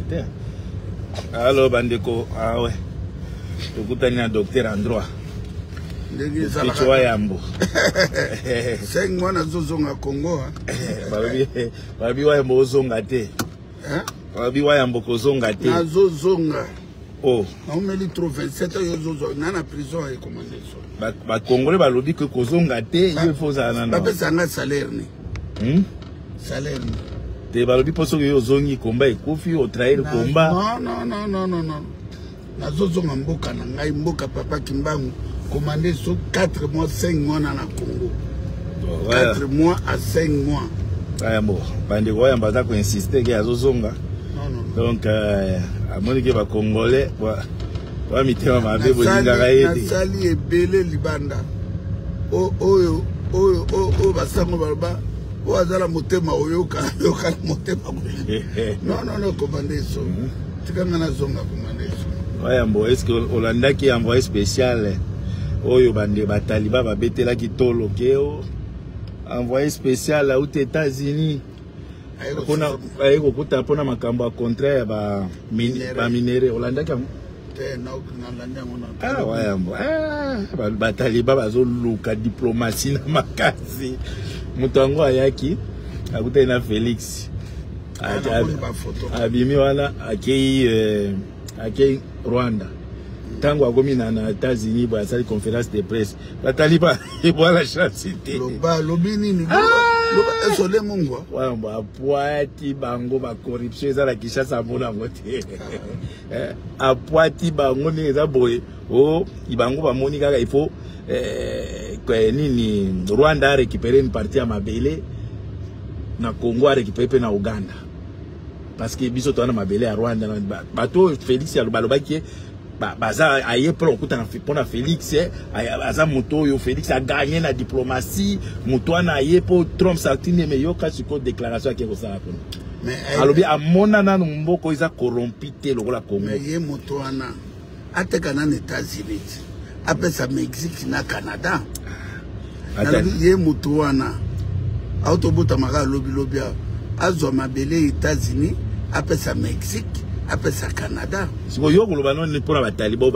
certain. Alors, bandeko, ah ouais. Tu as un docteur en droit. Tu vois Yambo. 5 mois na zozonga Congo. Babi wa Yambo zonga te. Babi wa Yambo kozonga te. Na zozonga. Oh. On me dit trop 27 ans zozonga na na prison et commandé ça. Ba Congolais ba lobi que kozonga te, il faut ça na. Ba pesa nga salaire ni. Salaire ni. Te ba lobi poso yo zongi komba ekufi o trahir komba. Non. Na zozonga mboka na ngai mboka papa Kimbangu. Commandé sur 4 mois, 5 mois dans le Congo. 4 mois à 5 mois. Ah bon, bande ko yamba za ko insister ke azozonga. Non. Donc à mon que ba Congolais wa mitema mabe bolinga kaidi. Na sali ebele libanda. O basango balba. O azala motema oyoka motema. Non, commandé so. Tikanga na zonga commandé so. Wayambo, est-ce que Hollanda qui a envoyé spécial Oyo bande bataliba ba betela ki tolo keo envoyé spécial aux États-Unis. Pona ayeko kuta pona makambo contraire ba minere Hollanda kam. Ah wayambo. Bataliba bazoluka diplomatie na makasi. Mutango ayaki akuta na Félix. Abimi wana akei Rwanda. Tango agomi na États-Unis ba sali conférence de presse. Bataliba ebola chance te. Lobini ni loba esole mungwa. Wamba apoati bango ba corruption za la Kinshasa mona ngote. Apoati bango ni za boye. Oh, ibango ba moni kaka il faut nini Rwanda a récupéré une partie à Mabele na Congo a récupéré na Uganda. Parce que biso to na Mabele à Rwanda bato Félix ya baloba ki baza aye pour na Félix aza moto yo Félix a gagné na diplomatie moto na aye pour Trump sartine mais yo ka siko déclaration ki ko sala ko mais alobi amona na mboko iza corrompu te lokola Congo mais ye moto ana ateka na États-Unis après ça Mexique na Canada ye moto ana autobota maka lobi azwa mabele États-Unis après ça Mexique après ça Canada. Si vous avez dit pour la Taliban,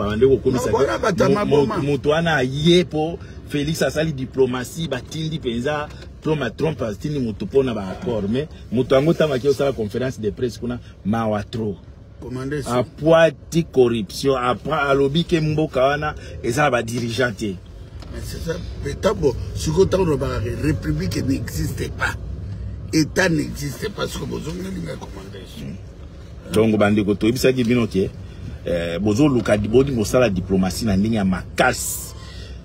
Moutouana yé pour Félix Assali diplomatie, Batindi Penza, Trump Astini Moutopona accord, mais Moutouango Tamaki au la conférence de presse qu'on a Mawatro. À poiti corruption, à lobby que Mbokawana et ça va dirigeanter. Mais c'est ça, mais d'abord, ce qu'on a République n'existait pas. État n'existait pas, ce que vous avez commandé. Donc bandeko to ibisa ki bino ke bozo luka dibodi mosala diplomatie na ndenge ya makasi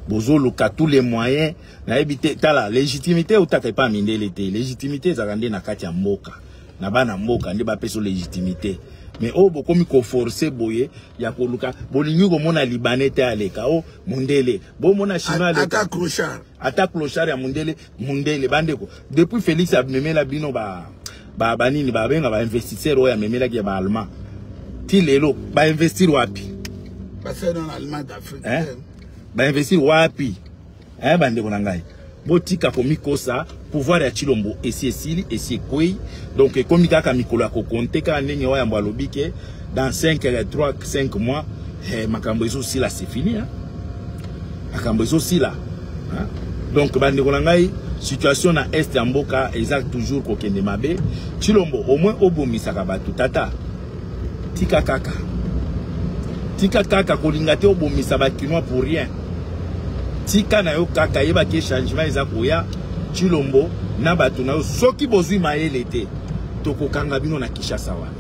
bozo luka tous les moyens na ebite tala légitimité utaka pa mindele te légitimité zakande na kati ya mboka na bana mboka ndi ba peso légitimité mais o bokomi ko forcer boye ya ko luka bolingi ko mona libanais te aleka o mundele bo mona chinois ata clochard ya mundele bandeko depuis Félix a memela bino banini babenga ba investisseur oya memela ki ba allemand ti lelo ba investir wapi parce dans l'allemand d'Afrique ba investir wapi bandeko na ngai botika komikosa pouvoir ya Chilombo esili esikoi donc komika ka mikolo ko compter ka ndenge oya mbo lobike dans 5 mois makambo eso sila c'est fini makambo eso sila donc bandeko na ngai situation na est ya mboka exact toujours kokende mabe Chilombo au moins obomisaka batu tata tika kaka kolinga te obomisa bakinois pour rien tika na yo kaka yeba ke changement ezako ya Chilombo na batu na yo soki bozui mayele te tokokanga bino na Kinshasa wana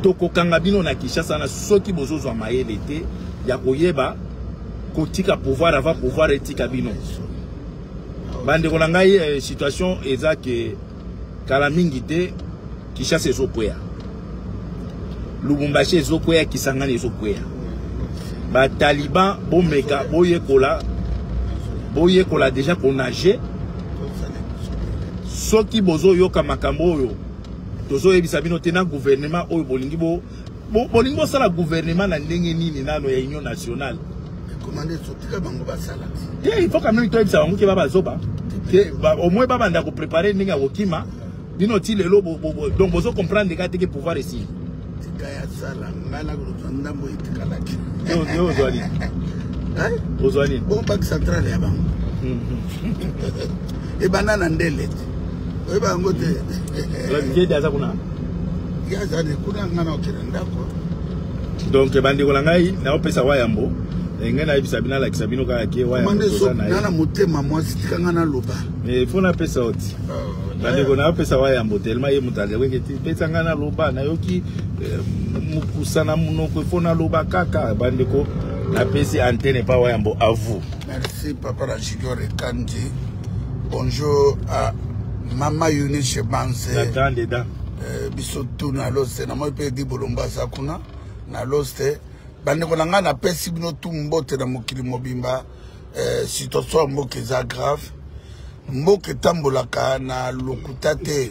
tokokanga bino na Kinshasa na soki bozozwa mayele te ya koyeba kotika pouvoir avant pouvoir etika bino bande ko ngai situation eza ke kala mingi te Kinshasa ezokwea Lubumbashi ezokwea Kisangani ezokwea ba Taliban bomeka boyekola déjà konage soki bozo yoka makambo oyo tozo yebisa bino te na gouvernement oyo bolingi bolingi sala gouvernement na ndenge nini nano ya union nationale. Il faut quand même que ça au moins baba préparer ninga okima Bino ti lelo donc vous comprendre que tu pouvoir ici. Tikaya sala ngana ko ndambo itikalaki. Yo zali. Hein? Ozali. Bon bac central ya bango. Et banana ndele. Oye bango te. La vie d'aza kuna. Ya zane kuna ngana okirenda ko. Donc bandi ko langai na opesa wayambo. Ngena ibisa bina la kisabino ka ke wayambo. Mande so nana motema moi sitikanga na loba. Mais faut na pesa oti. Bandi ko na opesa wayambo tellement ye mutale wenge ti pesa ngana loba na yoki mukusana munoko faut na loba kaka bandi ko la pesi antenne pas wayambo à vous. Merci papa la Jigore Kandi. Bonjour à Mama Eunice Banse. La grande dame. Bisotu na loste na moi pe di bolomba sakuna na loste bande ko nanga na pesi bino tumbote na mokili mobimba situation mboke za grave mboke tambolaka na lokutate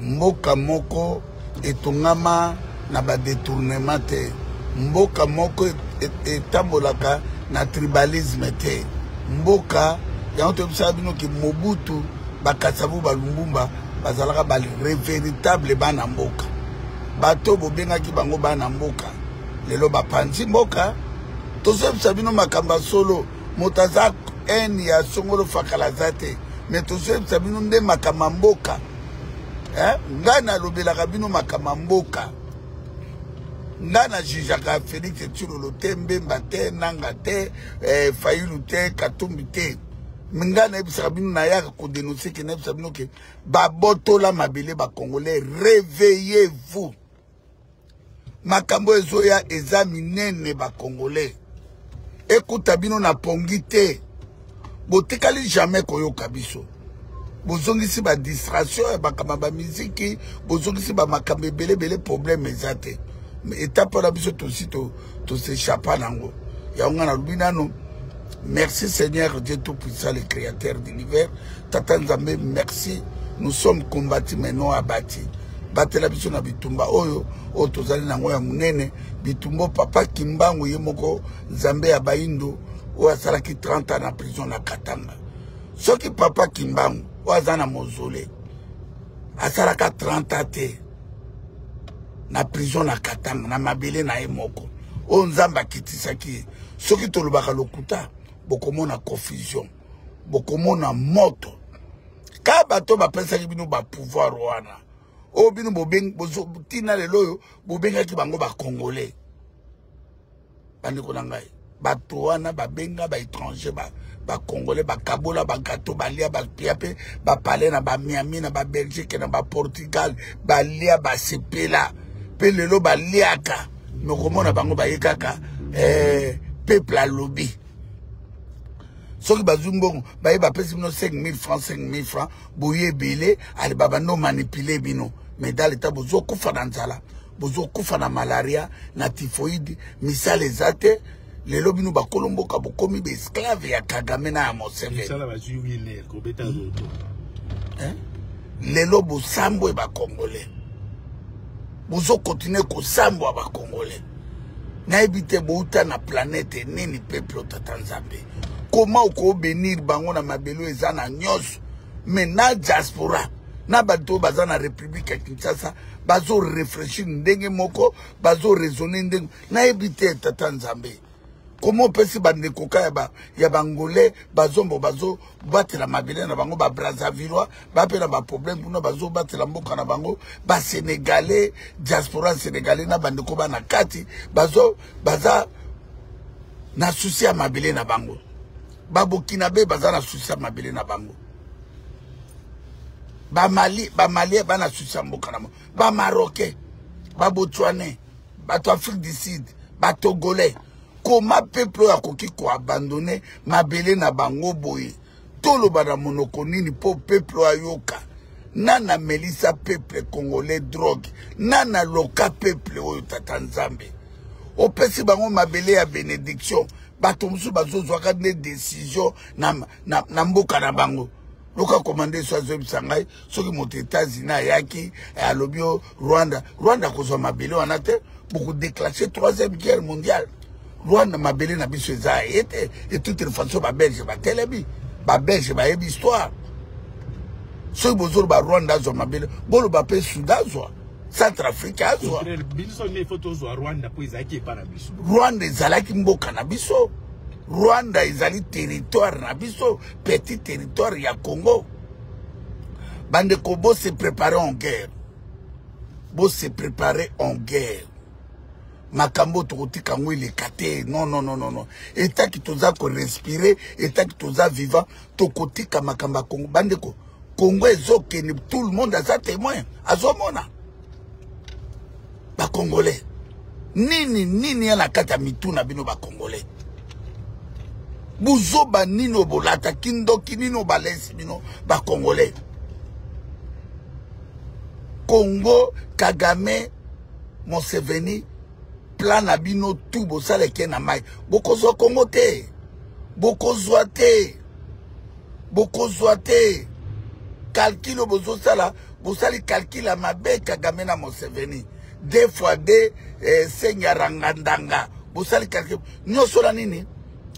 mboka moko etongama na ba détournement te mboka moko etambolaka na tribalisme te mboka yango to bisa bino ki Mobutu bakasabu balumbumba bazalaka bali véritable bana mboka bato bobengaki bango bana mboka lelo bapanzi mboka tozebisa bino makamba solo motaza en ya songolo fakala zate mais tozebisa bino nde makamba mboka ngana lobelaka bino makamba mboka ngana jijaka Félix Tshilolo te Mbemba te Nanga te Fayulu te Katumbi te Mingana ebisa bino na yaka ko dénoncer que na ebisa bino que babotola mabele ba congolais réveillez-vous makambo ezoya eza minene ba congolais écoute bino na pongi te botikali jamais koyoka biso bozongisi ba distraction ya bakama ba musique bozongisi ba makambo belé problème ezate étape la biso to s'échapper nango ya ngana lubinano. Merci Seigneur Dieu Tout-Puissant, le Créateur de l'univers. Tata Nzambe, merci. Nous sommes combattus mais non abattus. Batela biso na bitumba oyo o tozali nango ya munene bitumbo papa Kimbangu yemoko Nzambe ya Baindo o asalaki 30 ans na prison na Katanga. Soki papa Kimbangu o azana mozole asalaka 30 ans te na prison na Katanga na mabele na yemoko o Nzamba kitisaki soki tolobaka lokuta bokomona confusion bokomona moto ka bato bapesaki bino ba pouvoir wana o bino bobeng bozotina lelo bobengaki bango ba congolais bandeko na ngai bato wana babenga ba étranger ba congolais ba kabola ba gato ba lia ba piape ba parler na ba Miami na ba Belgique na ba Portugal ba lia ba sepela pe lelo ba liaka nokomona bango ba yekaka peuple à lobby. Ce qui bazumbo, ba yeba pesi bino 5 000 francs, boye belé, ali baba no manipuler bino. Mais dans l'état bozo kufa na nzala, bozo kufa na malaria, na typhoïde, misale zate, le lobby no ba kolombo ka bokomi be esclave ya Kagame na Museveni. Misala ba juwile ko beta zoto. Le lobo sambo e ba congolais. Bozo continuer ko sambo ba congolais. Na ebite bouta na planète nini peuple Tata Nzambe. Comment ko bénir bango na mabelo ezana nyos mais na diaspora na bato bazana République ya Kinshasa bazo réfléchir ndenge moko bazo raisonner ndenge na ebite Tata Nzambe. Comment pesi bande koka ya bangolais bazombo bazo batela mabele na bango ba Brazzavillois ba pela ba problème pour bazo batela mboka na bango ba sénégalais diaspora sénégalais na bande ko bana kati baza na souci ya mabele na bango ba Burkinabe baza na souci ya mabele na bango ba Mali ba na souci ya mboka na bango ba Marocain ba Botswanais ba Afrique du Sud ba Togolais. Comment peuple a koki ko abandonner mabele na bango boye tolo bana monoko nini po peuple ayoka nana melisa peuple congolais drogue nana loka peuple oyo Tata Nzambe opesi bango mabele ya bénédiction bato musu bazozwaka des décisions na mboka na bango loka commandé so azobisangai soki moto États-Unis yaki alobi Rwanda kozwa mabele wana te beaucoup déclencher 3e guerre mondiale. Rwanda mabele na biso eza et toute une façon ba belge ba telebi ba belge ba histoire soki bozolo ba Rwanda azwa mabele bolo ba pe Soudan azwa Centrafrique azwa Rwanda ezalaki mboka na biso Rwanda ezali territoire na biso petit territoire ya Congo bande ko bo se préparer en guerre bo se préparer en guerre makambo tokotika ngwe kate non état qui toza ko respirer état qui toza vivant tokotika makamba Congo bande ko Congo ezokeni tout le monde a sa témoin azomona ba Congolais nini ya na kata mituna bino ba Congolais buzoba nino bolata kindoki nino balesi bino ba Congolais Congo Kagame Museveni plan na bino tout bosala ke na mai bokozwa Congo te bokozwa te calcul bozosala bosali calcul ya mabe Kagame na Museveni 2 fois 2 senyarangandanga bosali calcul nyoso la nini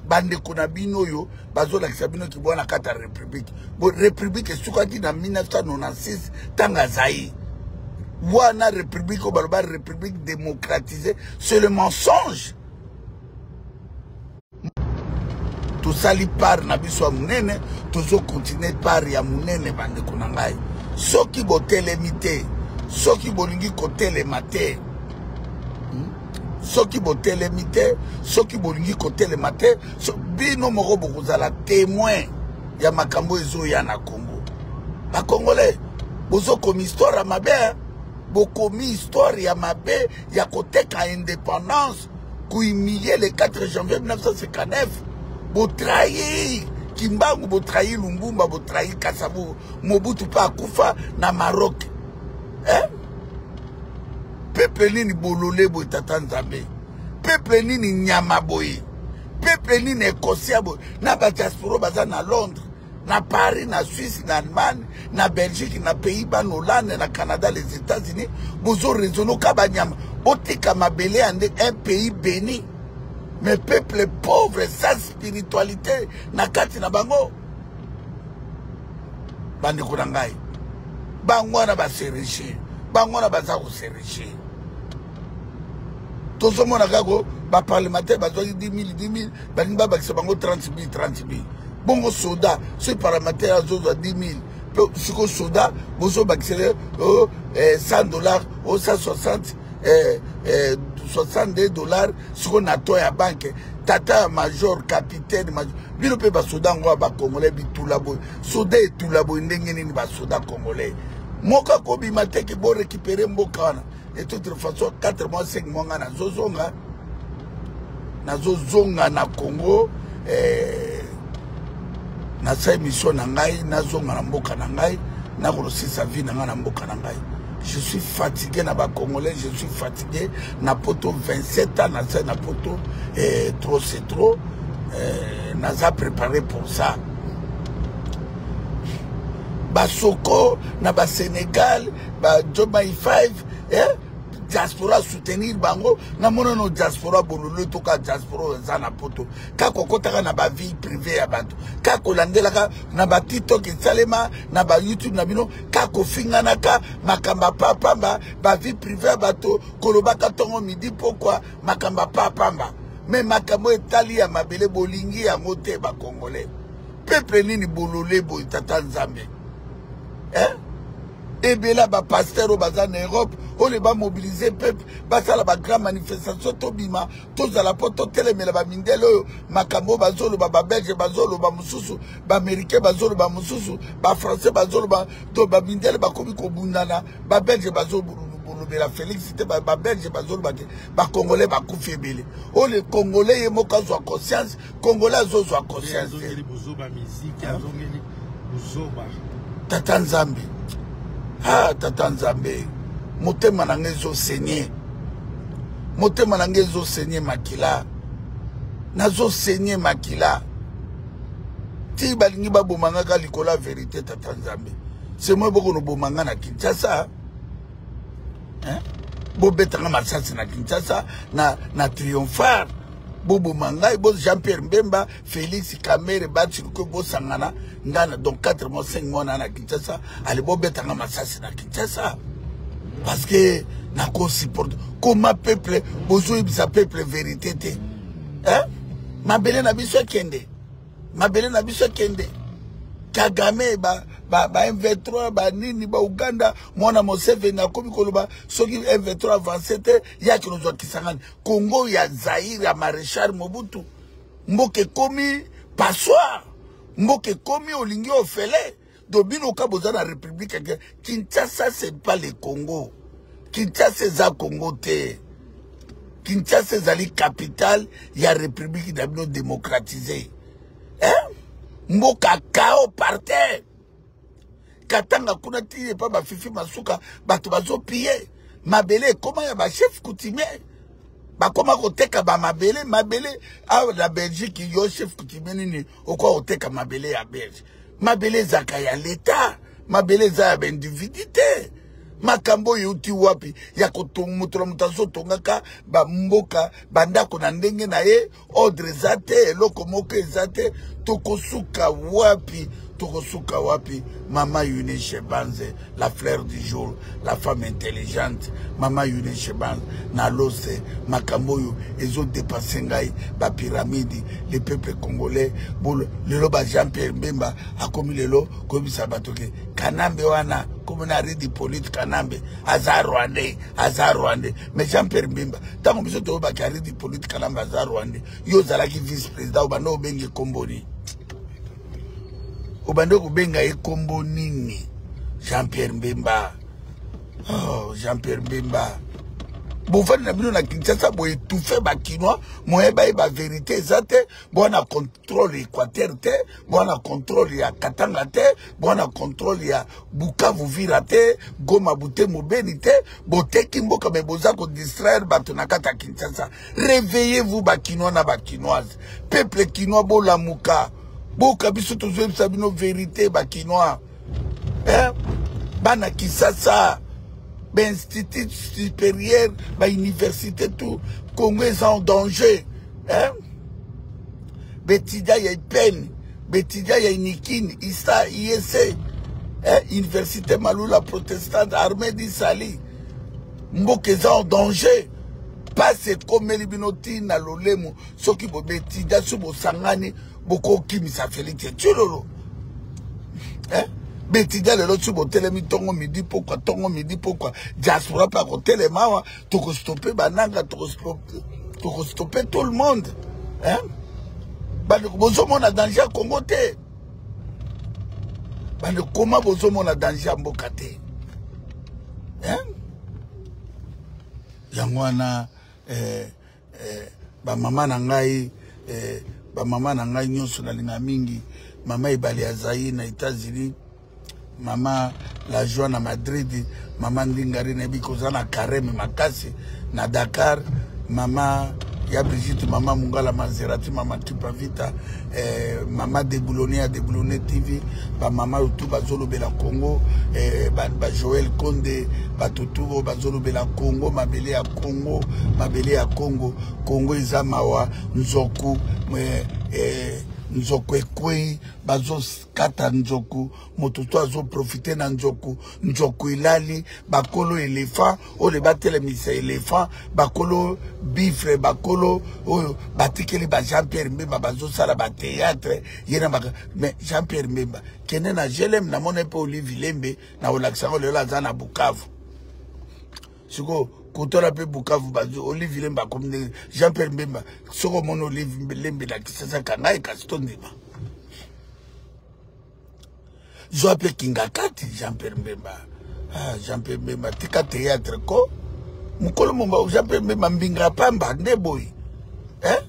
bande kuna bino yo bazola kisabino ki bwana kata république bo république esukaki na 1996 tanga zai wana république baloba république démocratisée c'est le mensonge tout sali par na biso munene tozo continuer par ya munene bande kuna ngai soki botelemite soki bolingi kotelema te soki botelemite soki bolingi kotelema te bino moko bokozala témoin ya makambo ezo ya na Congo ba Congolais bozo komi histoire ya mabe bokomi histoire ya mabe ya koteka indépendance kuhumilier le 4 janvier 1959 botrahi Kimbangu botrahi Lumbumba botrahi Kasavu Mobutu pa akufa na Maroc peuple nini bolole boy tata Nzambe peuple nini nyama boy peuple nini écossais boy na ba diaspora baza na Londres na Paris na Suisse na Allemagne na Belgique na Pays-Bas na Hollande na Canada les États-Unis bozo raisonner ka ba nyama botika mabele ande un pays béni mais peuple pauvre sans spiritualité na kati na bango bandi kuna ngai bango na ba seriche bango na baza ko seriche tozo mona kako ba parlementaire bazo 10 000 balingi ba bakisa bango 30 000 bongo soda ce parlementaire azo 10 000 siko soda bozo bakisa $100 ou 160 $62 siko na to ya banque tata major capitaine major bino pe ba soda ngo ba Congolais bitula boy soda etula boy ndenge nini ba soda Congolais moka kobi mateki bo récupérer mbokana et de toute façon 4 mois 5 mois na zozonga na Congo na sa émission na ngai na zonga na mboka na ngai na kolosisa vie na ngai na mboka na ngai je suis fatigué na ba Congolais je suis fatigué na poto 27 ans na sa na poto trop c'est trop naza préparé pour ça Basoko, na ba Sénégal, ba Jomai 5, diaspora soutenir bango, na mona no diaspora bololo toka diaspora zana poto. Kako kotaka na ba vie privée ya bato. Kako landelaka na ba TikTok salema, na ba YouTube na bino, kako fingana ka makamba papamba, ba vie privée ya bato, kolobaka tongo midi pourquoi makamba papamba. Mais makambo etali ya mabele bolingi ya mote ba Congolais. Peuple nini bolole boy tata Nzambe. Et bien là, pasteur au bazar en Europe, on les va mobiliser peuple, basa la grande manifestation, tobima, tous à la porte, télé, mais la mindelo, makambo, bazolo, belge, bazolo, mususu, américain, bazolo, mususu, français, bazolo, mindelo, komiko bundana, belge, bazolo, la félicité, belge, bazolo, congolais, koufi bele. Oh, les congolais, ils m'ont conscience, congolais, ils ont conscience. Tata Nzambe. Ah, Tata Nzambe. Motema nange zo saigner. Motema nange zo saigner makila. Nazo saigner makila. Ti balingi ba bomanga ka likola vérité Tata Nzambe. C'est moi boko no bomanga na Kinshasa. Bo betanga masasi na Kinshasa na triomphar. Bobo Mangai, Jean-Pierre Mbemba, Félix Kamere, Batsirko, Sangana, ngana donc 4 mois 5 mois na Kinshasa allez bobetanga masasi na Kinshasa parce que na ko support comment peuple bozo ibisa peuple vérité te hein mabele na biso kende Kagame ba M23 ba nini ba Uganda mwana Museveni akomi koloba soki M23 avancé te yaki nozwa Kisangani Congo ya Zaire ya Maréchal Mobutu mboke komi passoire mboke komi olingi ofele dobino kaboza na République Kinshasa c'est pas le Congo Kinshasa za Congo te Kinshasa zali capitale ya République d'Abino démocratisée hein mboka kao par terre katanga kuna tiye pa ba fifi masuka bato bazo piller mabele comment ya ba chef coutumier ba koma koteka ba mabele a la Belgique yo chef coutumier nini okwa oteka mabele ya Belge mabele zaka ya l'état mabele za ya individuité makambo yuti wapi ya kotomutola mutazo tongaka ba mboka bandako na ndenge na ye ordre zate eloko moko ezate tokosuka wapi Mama Eunice Banze la fleur du jour la femme intelligente Mama Eunice Banze na lose makambo yo ezo dépasser ngai ba pyramide les peuples congolais bolo lelo ba Jean-Pierre Mbemba akomi lelo komisa batoke kanambe wana comme na redi politique kanambe azar rwandais mais Jean-Pierre Mbemba tango biso to ba redi politique kanambe azar rwandais yo zalaki vice président ba no bengi komboni Obando kubenga ekombo nini Jean-Pierre Mbemba oh Jean-Pierre Mbemba bofani na bino na Kinshasa bo étouffer ba kinois moyeba ba vérité zate bona contrôle Équateur te bona contrôle ya Katanga te bona contrôle ya Bukavu Vira te Goma Butembo Beni te boteki mboka me boza ko distraire bato na kata Kinshasa réveillez-vous ba kinois na ba kinoise peuple kinois bola muka boka biso tozo sabino vérité ba kinois hein bana Kisasa ben institut supérieur ba université tout Congo est en danger hein betidia ya peine betidia ya Nikini Issa IEC université Malula protestante armée d'Isali mboka est en danger passe comme libinoti na lolemo soki bo betidia subo sangani boko kimisa Félix Tshilolo hein betidia lelo subo telemi tongo midi pourquoi diaspora pa ko telema to ko stopper bananga to ko stopper tout le monde hein bande bozo mona danger Congo te bande comment bozo mona danger mboka te hein yangwana ba mama na ngai ba mama na ngai nyonso na linga mingi mama ibali ya Zaïre na États-Unis mama la joie na Madrid mama ndingari na bikoza na Kareme makasi na Dakar mama ya Brigitte mama Mungala Maserati mama Tupavita mama Deboulonné TV ba mama utu bazolo bela Congo ba Joël Konde ba tutubo bazolo bela Congo mabele ya Congo Congo izamawa nzoku nzoku ekwe bazo kata nzoku mototo azo profiter na nzoku ilali bakolo éléphant ole batele misa éléphant bakolo bifre bakolo oyo batikeli ba Jean-Pierre Mbemba bazo sala ba théâtre yena ba mais Jean-Pierre Mbemba kene na jelem na mona pe Olivier Lembe na olaksango le la zana Bukavu siko kotola pe Bukavu bazo Olivier Lemba comme Jean-Pierre Mbemba soko mono Olivier Lembe la kisasa kangai kastondima Joape Kingakati Jean-Pierre Mbemba Jean-Pierre Mbemba tika théâtre ko mukolo momba Jean-Pierre Mbemba mbinga pamba ndeboy hein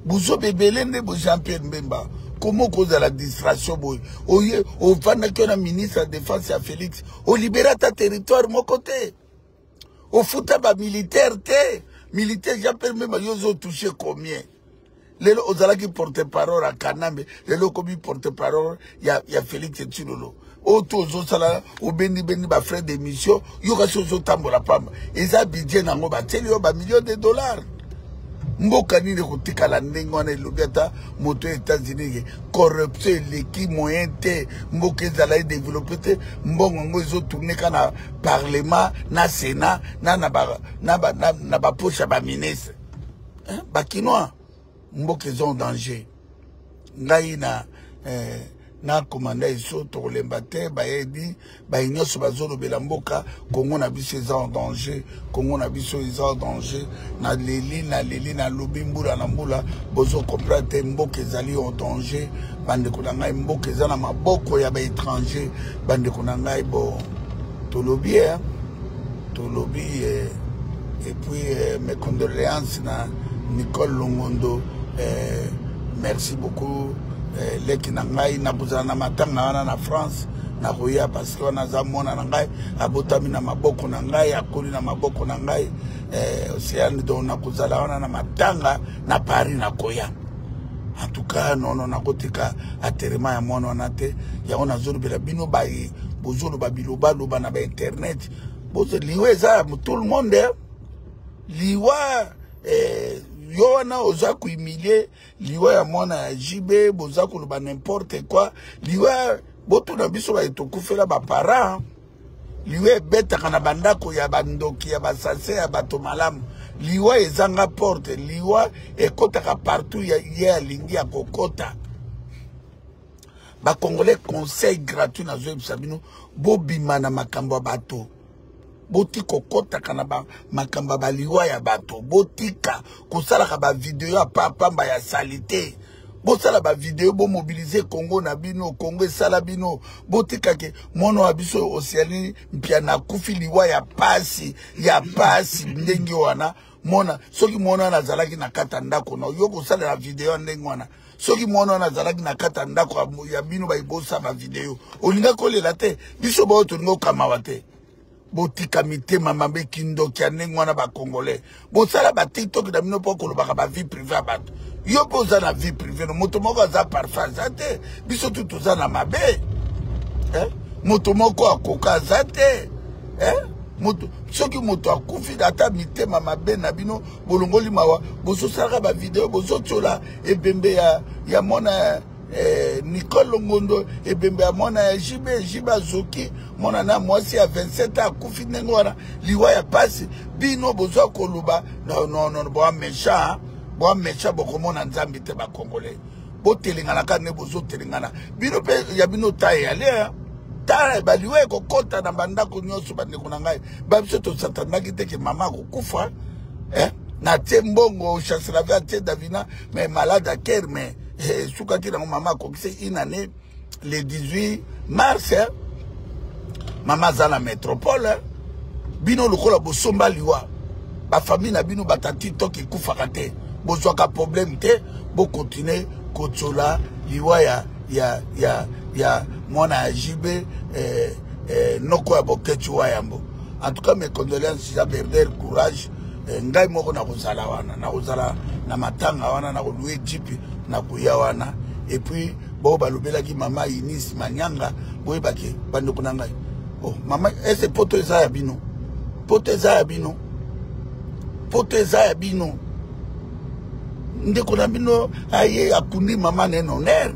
buzo bebele ndebo Jean-Pierre Mbemba comment cause la distraction boy oye o vana que na ministre de défense à Félix o libérer ta territoire mon côté au futa ba militaire Jean-Pierre Mbemba yozo touché combien lelo ozalaki porte-parole à Kanambe lelo komi porte-parole ya Félix Tshilolo oto ozosala obendi ba frais d'émission yoka sozo tambola pamba eza budget nango bateli yo ba millions de dollars mboka nini kotikala ndenge wana elobi ata moto ya États-Unis corruption eleki moyen te mboka ezala développé te mbongo yango ezotourne ka na parlement na sénat na bapoche ya baministre bakinois mboka eza en danger ngai na commanda iso tokolemba te bayedi bayinyoso bazolobela mboka Congo na biso eza en danger Congo na biso eza en danger na leli na lobi mbula na mbula bozo comprendre te mboka ezali en danger bandeko na ngai mboka eza na maboko ya baétranger bandeko na ngai bo tolobi et puis mes condoléances na Nicole Longondo merci beaucoup leki na ngai na buzana na matanga wana na France na koya parce que wana za mona na ngai abotami na maboko na ngai akoli na maboko na ngai Océane do na kuzala wana na matanga na Paris na koya en tout cas non na kotika aterema ya mona wana te ya ona zolo bela bino bayi bozolo babiloba loba na ba internet bozo liwe za tout le monde liwa yo wana oza kuimilie liwa ya mwana ya jibe boza koloba n'importe quoi liwa boto na biso ba etokufela ba parents liwa ebetaka na bandako ya bandoki ya basase ya bato malamu liwa ezanga porte liwa ekotaka partout ya lingi ya kokota ba congolais conseil gratuit na zo ebisabino bobima na makambo ya bato botika kokota na makamba baliwa ya bato botika kosalaka ba video ya pamba ya salite bosala ba video bo mobiliser Congo na bino Congo esala bino botika ke mono wa biso Océanie mpia na kufi liwa ya pasi ndenge wana mona soki mona na zalaki na kata ndako na yo kosala la video ndenge wana soki mona na zalaki na kata ndako ya bino ba ibosa ba video olinga kolela te biso bo tolinga kamawa te botika mitema mabe kindo kya nengwana ba congolais bosala ba TikTok na bino poko lobaka ba vie privée abato yo poza na vie privée no moto moko za parfum zate biso tutu za na mabe moto moko akoka zate moto soki moto akufi data mitema mabe na bino bolongoli mawa boso sala ba video boso tsola ebembe ya mona Nicole Longondo ebembe ya mona ya jiba zoki mona na mwasi ya 27 akufi nengo wana liwa ya pasi bino bozo koluba non bo méchant bokomona nzambi te ba congolais bo telingana kane bozo telingana bino pe ya bino taye ale ta ba liwa ko kota na bandako nyoso bandeko na ngai ba biso to satanaki te ke mama ko kufa na tembongo chassela via te Davina mais malade à cœur mais soukaki na maman kokise une année le 18 mars maman za la métropole bino lokola bosomba liwa ba famille na bino batati toki kufaka te bozwaka problème te bo continuer kotsola liwa ya mwana ya jibe noko ya bokechu wa yambo en tout cas mes condoléances à Berder courage ngai moko na kozala wana na kozala na matanga wana na kolue jipi na kuya wana et puis bo balobela ki mama Inis Manyanga boye baki bandeko na ngai oh mama ese poto eza ya bino ndeko na bino aye akundi mama nenoner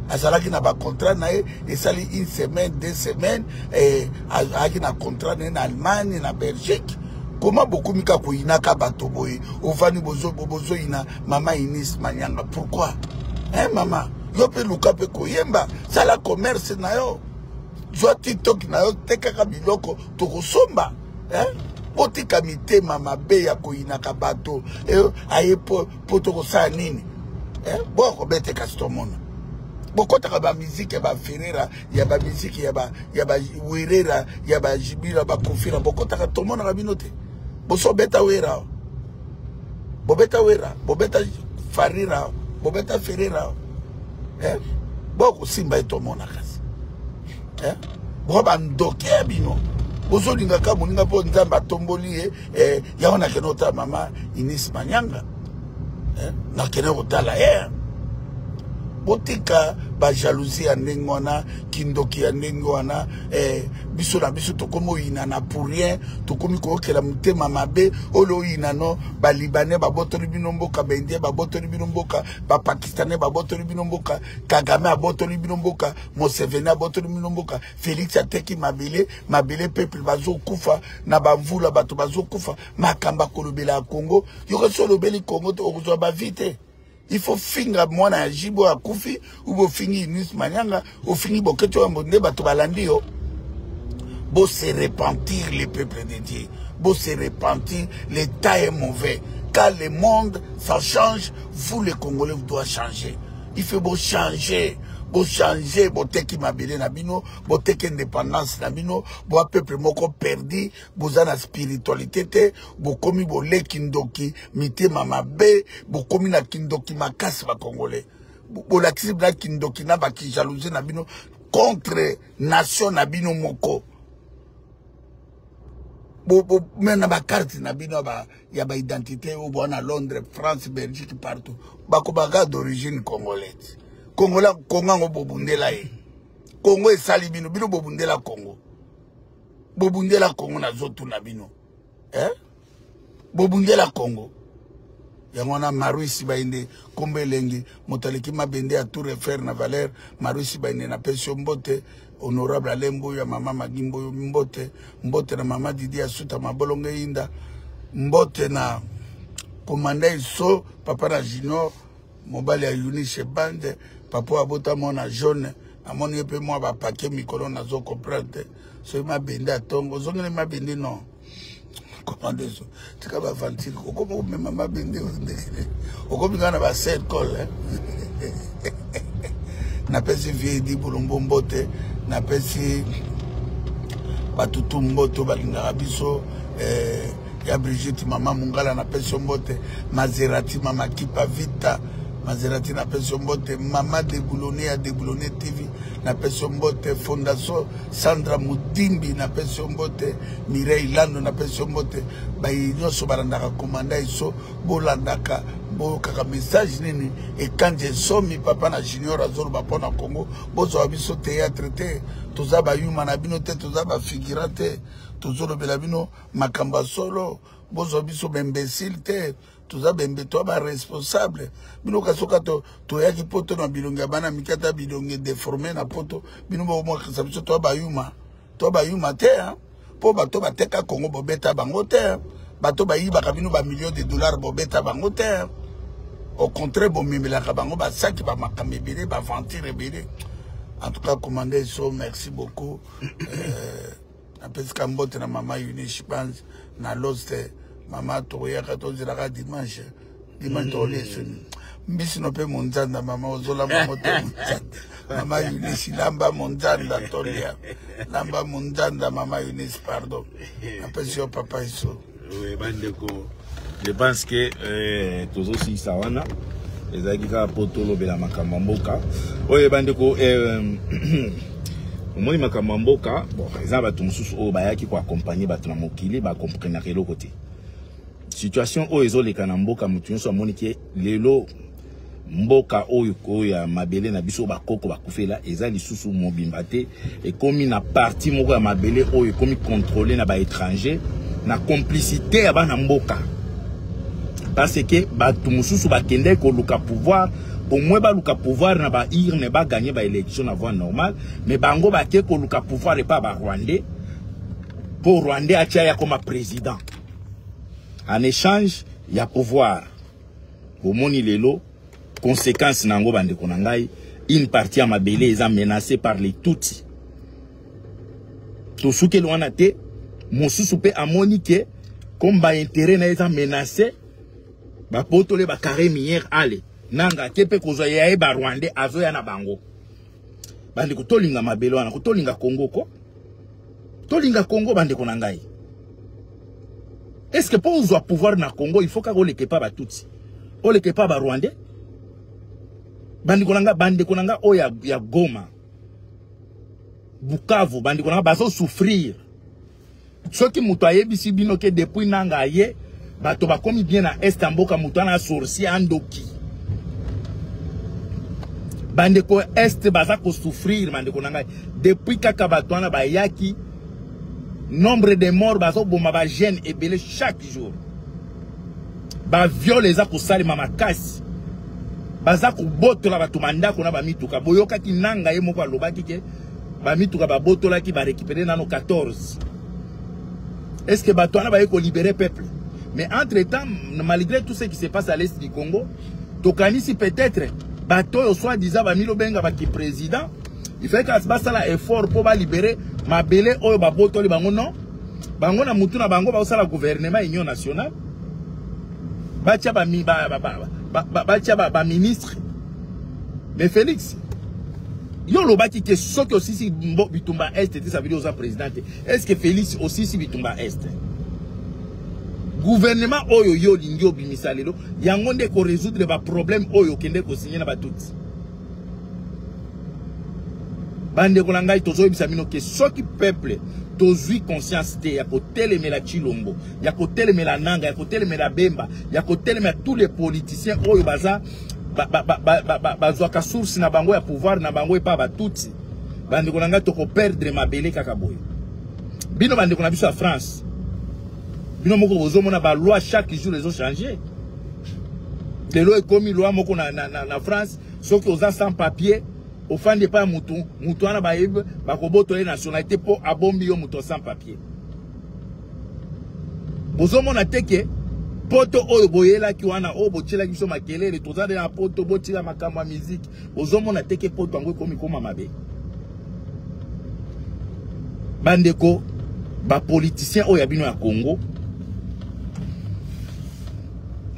azalaki na ba contrat na esali une semaine 2 semaines aki na contrat na Allemagne na Belgique. Comment beaucoup mika koina ka bato boy ovani bozo ina mama Inis Manyanga pourquoi maman yo pe luka pe koyemba sala commerce na yo zo TikTok na yo tekaka biloko to kosomba botika mitema mabe ya koina ka bato aye poto kosa nini bo ko bete kastomona bokota ba musique ya ba Ferreira ya ba musique ya ba Werera ya ba Jibira ba Kofira bokota ka tomona ka binote boso beta wera bobeta farira bobeta Ferreira boko simba etomona kasi bo bandoke bino bozo linga ka moninga po nzamba tomboli ya ona kenota mama Inis Manyanga na kene otala botika ba jalousie ya ndenge wana kindoki ya ndenge wana biso na biso tokomo ina na pour rien tokomi kokela mutema mabe olo ina no ba libanais ba botoli bino mboka ba indien ba botoli bino mboka ba pakistanais ba botoli bino mboka Kagame a botoli bino mboka Museveni a botoli bino mboka Félix ateki mabele peuple bazo kufa na bamvula bato bazo kufa makamba kolobela Congo yoko solo beli Congo to okozwa ba vite. Il faut finir mwana ya jibo ya kufi ou finir Nis Manyanga ou finir boketo ya mbonde bato balandi yo. Bo se repentir les peuples de Dieu. Bo se repentir, l'état est mauvais. Car le monde, ça change, vous les Congolais, vous doivez changer. Il faut beau changer. Bo changer, bo teki mabele na bino, bo teki indépendance na bino, bo a peuple moko perdi, bo za na spiritualité te, bo komi bo le kindoki, mite mama be, bo komi na kindoki makasi ba Congolais. Bo la kisi na kindoki na ba ki jalousie na bino contre nation na bino moko. Bo mena ba carte na bino ba ya ba identité ou bo na Londres, France, Belgique partout. Ba ko baga d'origine congolaise. Congo Congo bobundela e. Congo e sali bino bino bobundela Congo. Bobundela Congo na zotu na bino. Bobundela Congo. Yangona Maruisi bainde kombe lengi motaleki mabende a Tour Eiffel na Valère Maruisi bainde na pension mbote honorable Alembo ya mama Magimbo mbote na mama Didi Asuta mabolonge inda mbote na commandant so papa na Junior mobali ya Eunice Bande papa abota mona jaune amoni pe moi ba paquet mikolo na zo comprendre so mabende atongo zongele mabende non comment ça tu ka ba ventile comment même mabende okomi kana ba set call na pesi vie di bulombo mbote na pesi batutu mboto balinga biso ya Brigitte mama Mungala na pesi mbote Maserati mama Kipa Vita Maserati na pension mbote mama de Boulonné TV na pension mbote Fondation Sandra Mudimbi na pension mbote Mireille Lando na pension mbote ba nyonso barandaka komanda iso bolandaka bo kaka message nini et quand je somi papa na Junior azoro ba pona Congo bozo abiso théâtre te toza ba yuma na bino te toza ba figurate tozolo bela bino makamba solo bozo abiso imbécile te toza bembe to ba responsable bino kasoka to yaki poto na bilonga bana mikata bilonge déformé na poto bino bo mo kasabiso to ba yuma te po ba to ba teka Congo bobeta bango te bato ba yiba kabino ba millions de dollars bobeta bango te au contraire bon mimela kabango ba saki ba makambe bele ba ventire bele en tout cas commandé so merci beaucoup na pesika mbote na mama Eunice Bande na loste mama toya 14 la dimanche toleso mbisi no pe monzanda mama ozola moto mama Eunice lamba monzanda tolia lamba monzanda mama Eunice pardon apesi yo papa iso. Oui, bandeko. Je pense que tous aussi ça wana ezakika potolo bela makamamboka. Oui, bandeko omoni makamamboka bon eza bato mususu o bayaki ko accompagner bato na mokili ba comprendre ke côté. Situation o ezoleka na mboka mutu nyonso amoni ke lelo mboka oyo ya mabele na biso bakoko bakufela eza lisusu mobimba te et komi na parti moko ya mabele oyo komi contrôler na ba étranger na complicité ya bana mboka parce que bato mususu bakende ko luka pouvoir pour moi ba luka pouvoir na ba irne ba gagner ba élection na voie normale mais bango ba ke ko luka pouvoir et pas ba Rwandais pour Rwandais atia ya comme président en échange ya pouvoir au moni lelo conséquence nango bande konangai une partie à mabele est menacée par les Tutsis to souke loana te mosusu pe amoni ke comme ba intérêt na eza menacé ba potole ba carré minière ale nanga kepe kozwa ya ba Rwandais azo ya na bango bande ko tolinga mabele wana ko tolinga Congo ko tolinga Congo bande konangai est-ce que pour ozwa pouvoir na Congo il faut ka oleke pa ba Tutsi oleke pa ba Rwandais bande konanga o ya Goma Bukavu bande konanga bazo souffrir ce qui muto ayebisi bino ke depuis nanga ye bato bakomi bien na Estamboka muto na sorcier andoki bandeko est baza ko souffrir bandeko nangai depuis kaka batwana ba yaki nombre de morts bazo boma ba jeune ebele chaque jour ba viol eza ko salima makasi baza ko botola batu mandako na ba mituka boyoka kinanga ye moko alobaki ke ba mituka ba botola ki ba récupérer nano 14. Est-ce que batwana ba yeko libérer peuple? Mais entre-temps, malgré tout ce qui se passe à l'est du Congo, tokanisi peut-être bato soit disant ba milo benga ba ki président, il fait que ça la effort pour ba libérer mabele oyo ba botoli bango non. Bango na mutu na bango ba sala gouvernement union nationale. Batia ba mi ba ministre. Mais Félix yo lobaki que soki aussi si bitumba est ça veut dire aux président. Est-ce que Félix aussi si bitumba est? Gouvernement oyo yo lingyo bimisalelo yango nde ko résoudre ba problème oyo kende ko signer na batuti. Bande ko langai tozo bisamino que soki peuple tozui conscience te ya ko telemela Chilombo, ya ko telemela Nanga, ya ko telemela Bemba, ya ko telemela tous les politiciens oyo baza bazwaka source na bango ya pouvoir na bango epa batuti. Bande ko langai to ko perdre mabele kaka boy. Bino bande ko na biso ya France. Bino moko bozomona ba loi chaque jour les ont changé. Les lois comme loi moko na France, ceux qui ont sans papier, au fin de pas mouton na baïb, ba ko boto nationalité pour abombi yo mouton sans papier. Bozomona teke poto oyo boyela ki wana o bochela ki so makelele tozade na poto botila makambo ya musique. Bozomona teke poto ngo komi koma mabe. Bandeko ba politicien oyo abino ya Congo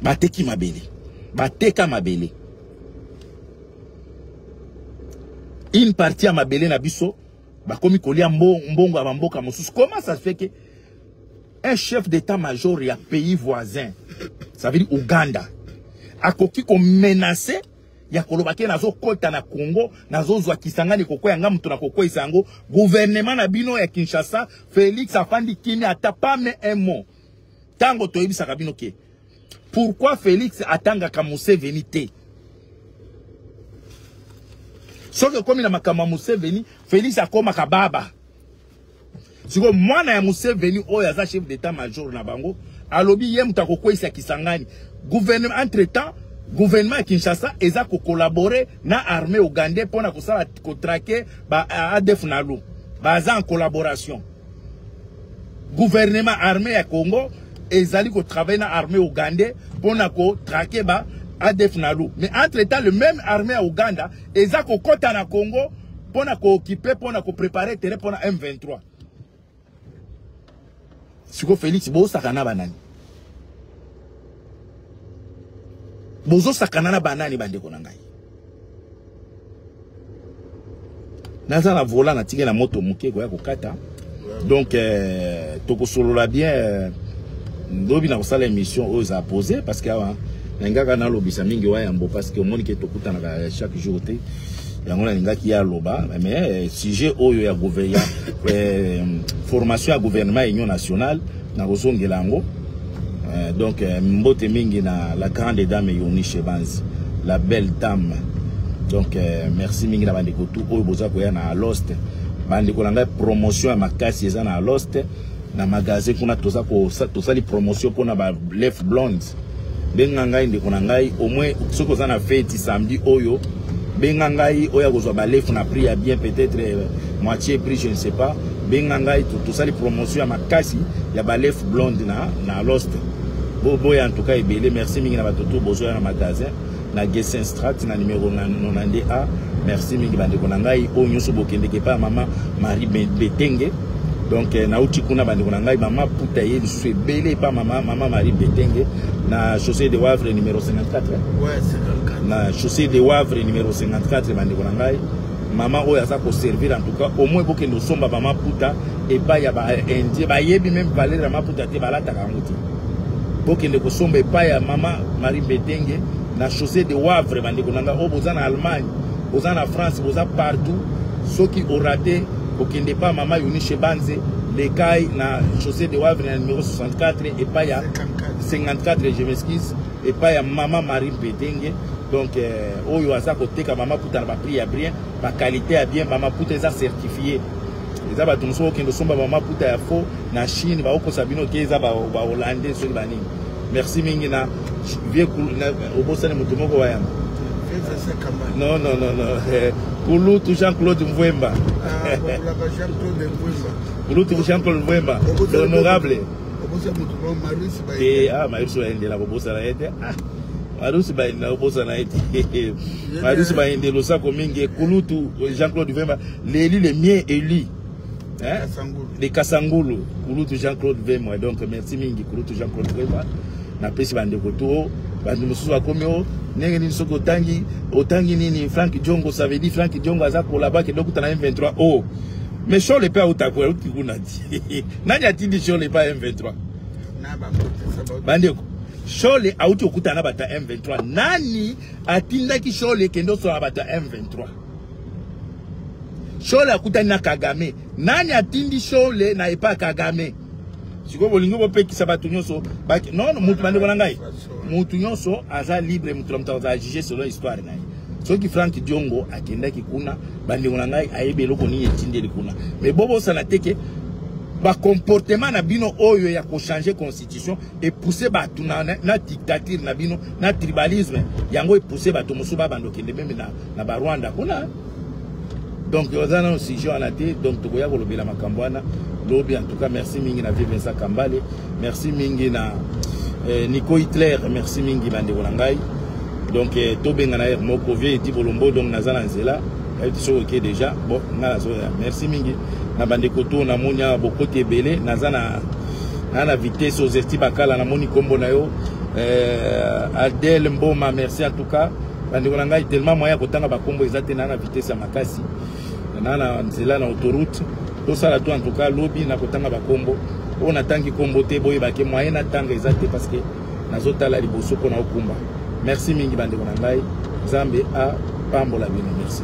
bateki mabele bateka mabele une partie à mabele na biso bakomi kolia mbongo ya mboka mosusu. Comment ça se fait que un chef d'état-major ya pays voisin, ça veut dire Ouganda, akoki ko menacer ya kolobake nazo kota na Congo nazo zwa kisangani koko ya ngamu tuna koko isango gouvernement na bino ya Kinshasa Félix afandi kimi ata pas mais un mot tango toyebisa kabino ke pourquoi Félix atanga ka Museveni te soki komi na makama Museveni Félix akoma ka baba siko mwana ya Museveni oyo aza chef d'état-major na bango alobi ye mutako kwesa kisangani gouvernement entre-temps gouvernement à Kinshasa eza ko collaborer na armée ougandais pour na kosala ko traquer ba ADF nalu baza en collaboration. Gouvernement armée à Congo ezali ko travailler na armée ougandais pour na ko traquer ba ADF nalu. Mais entre-temps le même armée à Ouganda eza ko kota na Congo pour na ko occuper pour na ko préparer terrain pour na M23. Siko Félix bo sakana banani. Bozo sakanana banani bandeko na ngai. Naza na vola na tige na moto muke ko ya kokata. Donc toko solola bien ndobi na kosala émission aux a posé parce que nangaka na lobisa mingi wa yambo parce que omoni ke tokuta na chaque jour te yango na ngaki ya loba mais sujet oyo ya gouvernement formation à gouvernement union nationale na kozongela ngo. Donc mbote mingi na la grande dame Yoni Shebanzi, la belle dame. Donc merci mingi na bandeko tout oyo boza ko ya na Lost bandeko langa promotion ya makasi eza na Lost na magasin kuna toza ko tosali promotion pona ba left blonde benga ngai ndeko na ngai au moins soko za na fête samedi oyo benga ngai oya kozwa ba left na prix ya bien peut-être moitié prix je ne sais pas benga ngai tosali promotion ya makasi ya ba left blonde na Lost. Bobo en tout cas ebele merci mingi na batoto bozo na magasin na Gessen Strat na numéro 91A. Merci mingi bandeko na ngai o nyoso bokende ke pa mama Marie Betenge. Donc na uti kuna bandeko na ngai mama puta ye bisu ebele pa mama Marie Betenge na chaussée de Wavre numéro 54. Ouais, 54. Na chaussée de Wavre numéro 54 bandeko na ngai maman oya za ko servir en tout cas au moins bokende somba mama puta et ba ya ba indie ba yebi même valeur mama puta te balata kanguti. Bokende ko somba pa ya mama Marie Betenge na chaussée de Wavre bandeko nanga o boza na Allemagne boza na France boza partout ceux qui ont raté bokende pa mama Yoni Shebanze les kai na chaussée de Wavre na numéro 64 et pa ya 54 je m'excuse et pa ya mama Marie Betenge Donc oyo aza koteka mama puta na ba prix ya bien, ba qualité ya bien, mama puta eza certifié. Eza ba tumso kendo somba mama puta ya faux na Chine ba oko sabino ke eza ba hollandais so ba nini. Merci mingi na vieux obosane mutu moko wa yamba. Non. Kulutu Jean-Claude Mvwemba. Kulutu Jean-Claude Mvwemba. L'honorable. Marius Baende la bobosa la ete. Marius Baende la bobosa la ete. Marius Baende lo sako mingi. Kulutu Jean-Claude Mvwemba. L'élu le mien élu. Les Kasangulu. Kulutu Jean-Claude Mvwemba. Donc merci mingi Kulutu Jean-Claude Mvwemba. Na pesi bande koto. Bande mususu akomyo. Nenge ni soko otangi nini Frank Diongo, ça veut dire Frank Diongo aza ko là-bas que donc na M23. Oh. Mais sur le pas utakwa utikuna di. Nani atindi sur le pas M23? Na ba bande ko. Sur le auti okuta na bata M23. Nani atinda ki sur le kendo so bata M23? Sur le akuta na Kagame. Nani atindi sur le na epa Kagame? Siko bolingo bope ki sabatu nyonso non mutu bande bona ngai mutu nyonso aza libre mutu mtaza juger selon histoire ngai soki Frank Diongo akenda ki kuna bande bona ngai ayebe loko ni etindeli kuna mais bobo sana teke ba comportement na bino oyo ya ko changer constitution et pousser batu na dictature na bino na tribalisme yango e pousser batu musuba bando kende même na ba Rwanda kuna donc ozana aussi jo alate donc to koya ko lobela makambo wana lobi. En tout cas merci mingi na Vincent Kambale, merci mingi na Nico Hitler, merci mingi bande ngai. Donc to benga na moko vie ti bolombo donc nazala nzela ayiti so ok déjà bon ngala so merci mingi na bande koto na monya bokote belé nazana na vitesse aux esti bakala na moni kombo na yo Adèle Mboma, merci en tout cas bande ngai tellement moya kotanga ba kombo ezate na vitesse ya makasi na nzela na autoroute. Tout ça là tout en tout cas lobby na kotanga ba kombo on atangi kombo te boye ba ke moyen na tanga exacte parce que nazota la liboso ko na okumba. Merci mingi bande ko na ngai Zambe a pambola bino merci.